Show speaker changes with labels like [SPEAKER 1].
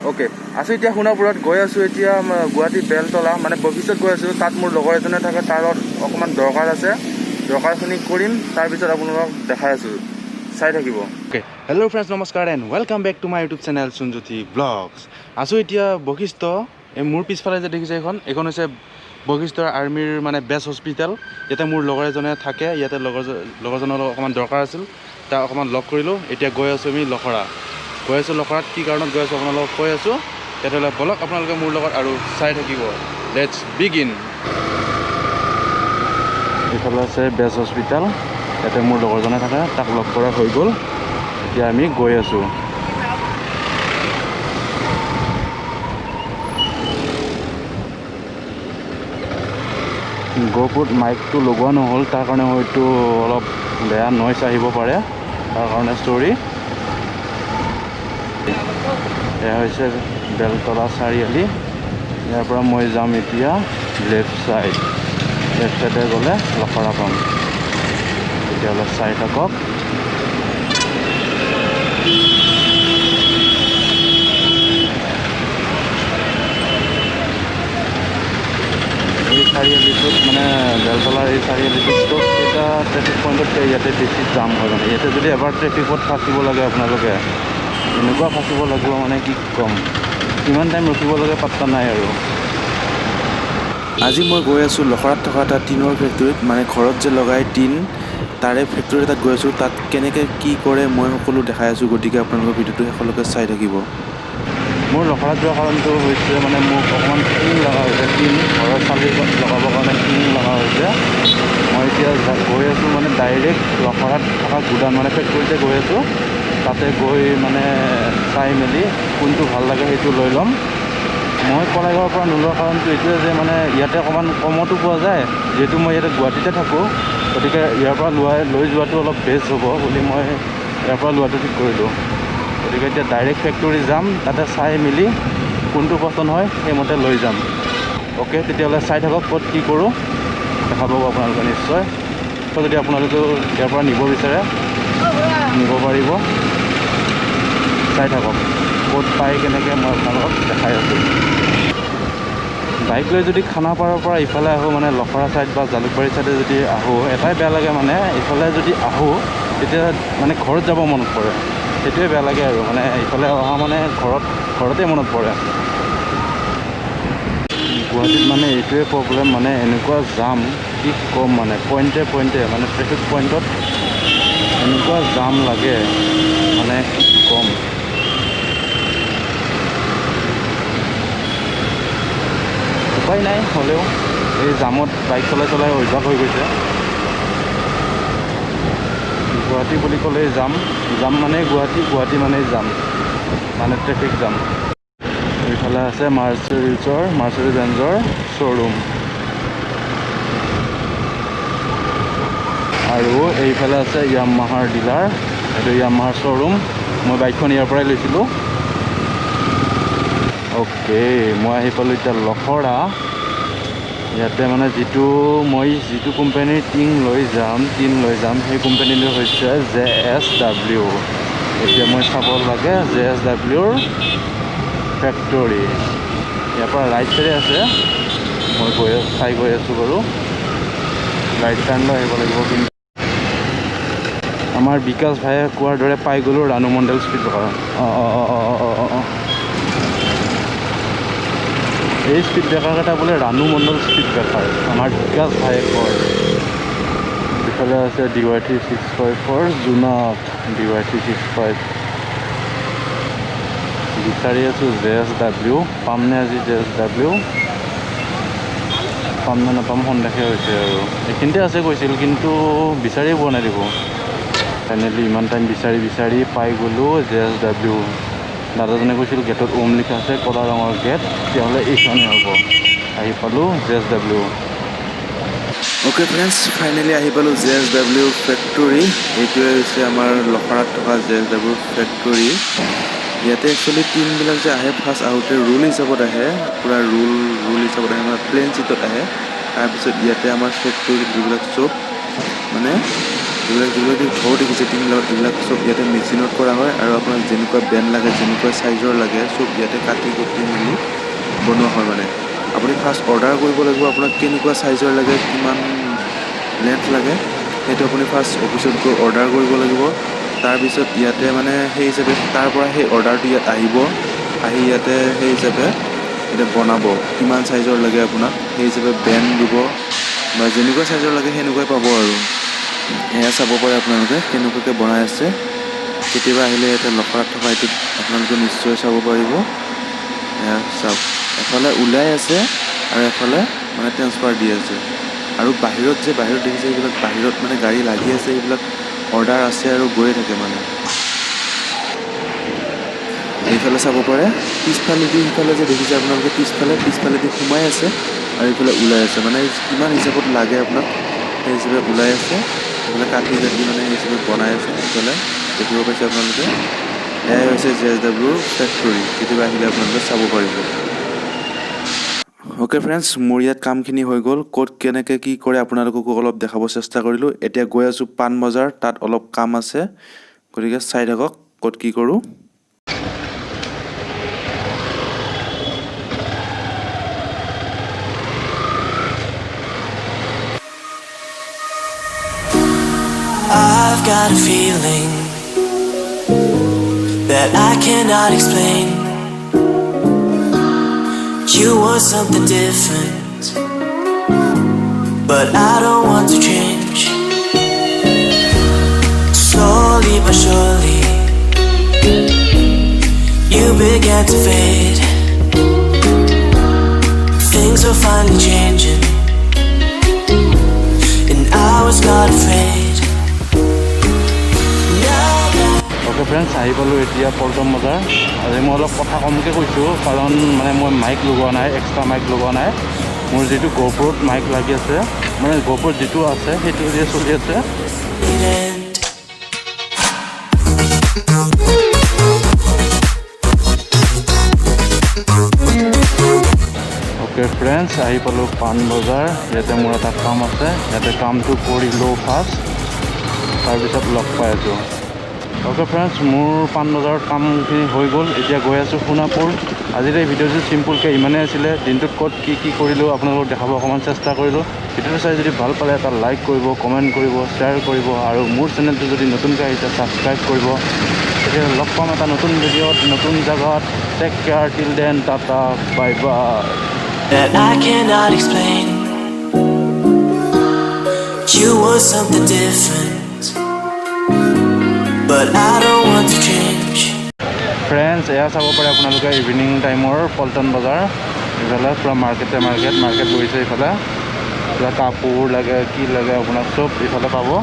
[SPEAKER 1] Okay আছো এতিয়া সোণাপুৰত গৈ আছো এতিয়া গুৱাহাটী বেলতলা মানে বশিষ্ঠত গৈ আছো তাত মোৰ লগৰ এজনে থাকে তাৰ অকমান দৰকাৰ আছে দৰকাৰখিনি কৰিম তাৰপিছত আপোনালোকক দেখাই আছো চাই থাকিব ওকে হেল্ল' ফ্ৰেণ্ডছ নমস্কাৰ and welcome back to my YouTube channel Sanjayati vlogs আছো এতিয়া বশিষ্ঠ এই মোৰ পিছফালে যে দেখিছে এইখন হৈছে বশিষ্ঠৰ আৰ্মিৰ মানে বেছ হস্পিটেল ইয়াতে মোৰ লগৰ এজনে থাকে ইয়াতে লগৰজনৰ অকমান দৰকাৰ আছিল তাক অকমান লগ কৰিলোঁ এতিয়া গৈ আছো আমি লখৰাত কি কাৰণত গৈ আছো আপোনালোকক কৈ আছো তেতিয়াহ'লে বলক আপোনালোকে মোৰ লগত আৰু চাই থাকিব লেটছ বিগিন এইফালে আছে বেছ হস্পিটেল ইয়াতে মোৰ লগৰজনে থাকে তাক লগ কৰা হৈ গ'ল এতিয়া আমি গৈ আছো গোপুত মাইকটো লগোৱা নহ'ল তাৰ কাৰণে হয়তো অলপ বেয়া নইজ আহিব পাৰে তাৰ কাৰণে ষ্টৰি এয়া হৈছে বেলতলা চাৰিআলি ইয়াৰ পৰা মই যাম এতিয়া লেফ্ট চাইডে গ'লে লখৰা পাম তেতিয়াহ'লে চাই থাকক এই চাৰিআলিটোত মানে বেলতলাৰ এই চাৰিআলিটোত এটা ট্ৰেফিক পইণ্টত ইয়াতে বেছি জাম হয় মানে ইয়াতে যদি এবাৰ ট্ৰেফিকত ফাঁচিব লাগে আপোনালোকে এনেকুৱা ফাঁচিব লাগিব মানে কি ক'ম কিমান টাইম ৰখিব লাগে পাত্তা নাই আৰু আজি মই গৈ আছোঁ লখৰাত থকা এটা টিনৰ ফেক্টৰীত মানে ঘৰত যে লগাই টিন তাৰে ফেক্টৰী এটাত গৈ আছোঁ তাত কেনেকৈ কি কৰে মই সকলো দেখাই আছোঁ গতিকে আপোনালোকৰ ভিডিঅ'টো শেষলৈকে চাই থাকিব মোৰ লখৰাত যোৱা কাৰণটো হৈছে মানে মোক অকণমান টিন লগা হৈছে টিন ঘৰৰ চালি লগাবৰ কাৰণে টিন লগা হৈছে মই এতিয়া গৈ আছোঁ মানে ডাইৰেক্ট লখৰাত থকা গুদাম মানে ফেক্টৰীতে গৈ আছোঁ তাতে গৈ মানে চাই মেলি কোনটো ভাল লাগে সেইটো লৈ ল'ম মই কলাইগাঁৱৰ পৰা নোলোৱা কাৰণটো এইটোৱে যে মানে ইয়াতে অকণমান কমতো পোৱা যায় যিহেতু মই ইয়াতে গুৱাহাটীতে থাকোঁ গতিকে ইয়াৰ পৰা লৈ যোৱাটো অলপ বেষ্ট হ'ব বুলি মই ইয়াৰ পৰা লোৱাটো ঠিক কৰিলোঁ গতিকে এতিয়া ডাইৰেক্ট ফেক্টৰী যাম তাতে চাই মেলি কোনটো পচন্দ হয় সেইমতে লৈ যাম অ'কে তেতিয়াহ'লে চাই থাকক ক'ত কি কৰোঁ দেখা পাব আপোনালোকে নিশ্চয় যদি আপোনালোকেও ইয়াৰ পৰা নিব বিচাৰে নিব পাৰিব চাই থাকক ক'ত পাই কেনেকৈ মই আপোনালোকক দেখাই আছোঁ বাইক লৈ যদি খানাপাৰাৰ পৰা ইফালে আহোঁ মানে লখৰা ছাইড বা জালুকবাৰী ছাইডে যদি আহোঁ এটাই বেয়া লাগে মানে ইফালে যদি আহোঁ তেতিয়া মানে ঘৰত যাব মনত পৰে সেইটোৱে বেয়া লাগে আৰু মানে ইফালে অহা মানে ঘৰতে মনত পৰে গুৱাহাটীত মানে এইটোৱে প্ৰব্লেম মানে এনেকুৱা জাম কি ক'ম মানে পইণ্টে মানে ট্ৰেফিক পইণ্টত এনেকুৱা জাম লাগে মানে কি ক'ম উপায় নাই হ'লেও এই জামত বাইক চলাই অভ্যাস হৈ গৈছে গুৱাহাটী বুলি ক'লেই জাম মানে গুৱাহাটী মানেই জাম মানে ট্ৰেফিক জাম এইফালে আছে মাৰ্চাৰিজ বেঞ্জৰ শ্ব'ৰুম আৰু এইফালে আছে য়ামাহাৰ ডিলাৰ এইটো য়ামাহাৰ শ্ব'ৰুম মই বাইকখন ইয়াৰ পৰাই লৈছিলোঁ অ'কে মই আহি পালোঁ এতিয়া লখৰা ইয়াতে মানে যিটো কোম্পানীৰ টিন লৈ যাম সেই কোম্পানীটো হৈছে JSW এতিয়া মই চাব লাগে JSWৰ ফেক্টৰী ইয়াৰ পৰা ৰাইট চাইডে আছে মই গৈ আছোঁ বাৰু ৰাইট টাৰ্ণ লৈ আহিব লাগিব কিন্তু আমাৰ বিকাশ ভায়ে কোৱাৰ দৰে পাই গ'লোঁ ৰাণু মণ্ডল স্পীড ব্ৰেকাৰ এই স্পীড ব্ৰেকাৰকেইটা বোলে ৰাণু মণ্ডল স্পীড ব্ৰেকাৰ আমাৰ বিকাশ ভায়ে কয় ইফালে আছে DY 654 জোনাত DY 655 বিচাৰি আছোঁ JSW পামনে আজি JSW পাম নে নাপাম সন্দেহে হৈছে আৰু এইখিনিতে আছে কৈছিল কিন্তু বিচাৰিয়ে পোৱা নাই দিব ফাইনেলি ইমান টাইম বিচাৰি পাই গ'লোঁ JSW দাদাজনে কৈছিল গেটত ওম লিখা আছে ক'লা ৰঙৰ গেট তেতিয়াহ'লে এইখনে হ'ব আহি পালোঁ JSW অ'কে ফ্ৰেণ্ডছ ফাইনেলি আহি পালোঁ JSW ফেক্টৰী এইটোৱে হৈছে আমাৰ লখৰাত থকা JSW ফেক্টৰী ইয়াতে একচুৱেলি টিমবিলাক যে আহে ফাৰ্ষ্ট আহোঁতে ৰোল হিচাপত আহে পূৰা ৰোল হিচাপত আহে আমাৰ প্লেন চিটত আহে তাৰপিছত ইয়াতে আমাৰ ফেক্টৰীত যিবিলাক চব মানে এইবিলাক যিবিলাক ঘৰ দেখিছে টিং লগত এইবিলাক চব ইয়াতে মেচিনত কৰা হয় আৰু আপোনাক যেনেকুৱা বেণ্ড লাগে যেনেকুৱা চাইজৰ লাগে চব ইয়াতে কাটি কুটি মেলি বনোৱা হয় মানে আপুনি ফাৰ্ষ্ট অৰ্ডাৰ কৰিব লাগিব আপোনাক কেনেকুৱা চাইজৰ লাগে কিমান লেন্থ লাগে সেইটো আপুনি ফাৰ্ষ্ট অফিচত গৈ অৰ্ডাৰ কৰিব লাগিব তাৰপিছত ইয়াতে মানে সেই হিচাপে তাৰ পৰা সেই অৰ্ডাৰটো ইয়াত আহিব আহি ইয়াতে সেই হিচাপে এটা বনাব কিমান চাইজৰ লাগে আপোনাক সেই হিচাপে বেণ্ড দিব বা যেনেকুৱা চাইজৰ লাগে সেনেকুৱাই পাব আৰু এয়া চাব পাৰে আপোনালোকে কেনেকুৱাকৈ বনাই আছে কেতিয়াবা আহিলে ইয়াতে লখৰাত থকা এইটোত আপোনালোকে নিশ্চয় চাব পাৰিব এয়া চাওক এফালে ওলাই আছে আৰু এফালে মানে ট্ৰেন্সফাৰ দি আছে আৰু বাহিৰত দেখিছে এইবিলাক বাহিৰত মানে গাড়ী লাগি আছে এইবিলাক অৰ্ডাৰ আছে আৰু গৈয়ে থাকে মানে এইফালে চাব পাৰে পিছফালেদি সিফালে যে দেখিছে আপোনালোকে পিছফালেদি সোমাই আছে আৰু এইফালে ওলাই আছে মানে কিমান হিচাপত লাগে আপোনাক সেই হিচাপে ওলাই আছে এইফালে কাটি মানে সেই হিচাপে বনাই আছে এইফালে দেখিব পাইছে আপোনালোকে এয়াই হৈছে JSW ফেক্টৰী কেতিয়াবা আহিলে আপোনালোকে চাব পাৰিব ওকে ফ্ৰেণ্ডছ মোৰ ইয়াত কামখিনি হৈ গ'ল ক'ত কেনেকৈ কি কৰে আপোনালোককো অলপ দেখাব চেষ্টা কৰিলোঁ এতিয়া গৈ আছোঁ পাণ বজাৰ তাত অলপ কাম আছে গতিকে চাই থাকক ক'ত কি কৰোঁ
[SPEAKER 2] I've got a feeling that I cannot explain. You want something different, but I don't want to change. Slowly but surely, you began to fade. Things were finally changing, and I was not afraid.
[SPEAKER 3] Okay friends आहि पालो एतिया पल्टन बजार আজি মই অলপ কথা কমকৈ কৈছোঁ কাৰণ মানে মই মাইক লগোৱা নাই এক্সট্ৰা মাইক লগোৱা নাই মোৰ যেটো গোপ্ৰত মাইক লাগি আছে মানে গোপ্ৰত যেটো আছে সেইটো দিয়ে চলি আছে ओके फ्रेंड्स आहि पालो पान बजार ইয়াতে মোৰ এটা কাম আছে ইয়াতে কামটো কৰি লও ফাৰ্ষ্ট তাৰপিছত লগ পাই আছো ओके फ्रेंड्स मोर पान बजार कामखिनि हो गल एतिया गई आसो सोनापुर आजिर भिडिओ सिम्पलके इमाने आছিলে दिनटुत कत की करिलो आपनालोक देखाब अकमान चेष्टा करिलो भिडिओ चाइ जदि ভাল पाले এটা लाइक करिब कमेन्ट करिब शेयर करिब आरो मोर चेनेलটো जदि नतुनके आइছে सबस्क्राइब करिब एतिया लग पाम এটা नतुन भिडिओत नतुन जगात take care till then tata bye bye
[SPEAKER 2] That I cannot explain. You want something different, but I don't want to change.
[SPEAKER 3] Friends एया चाब पारे आपनालोके इवनिंग टाइमर पल्टन बजार इफाले पूरा मार्केट बहिছে इफाले पूरा कापोर लगे की लगे आपनाक सब इफाले पाबो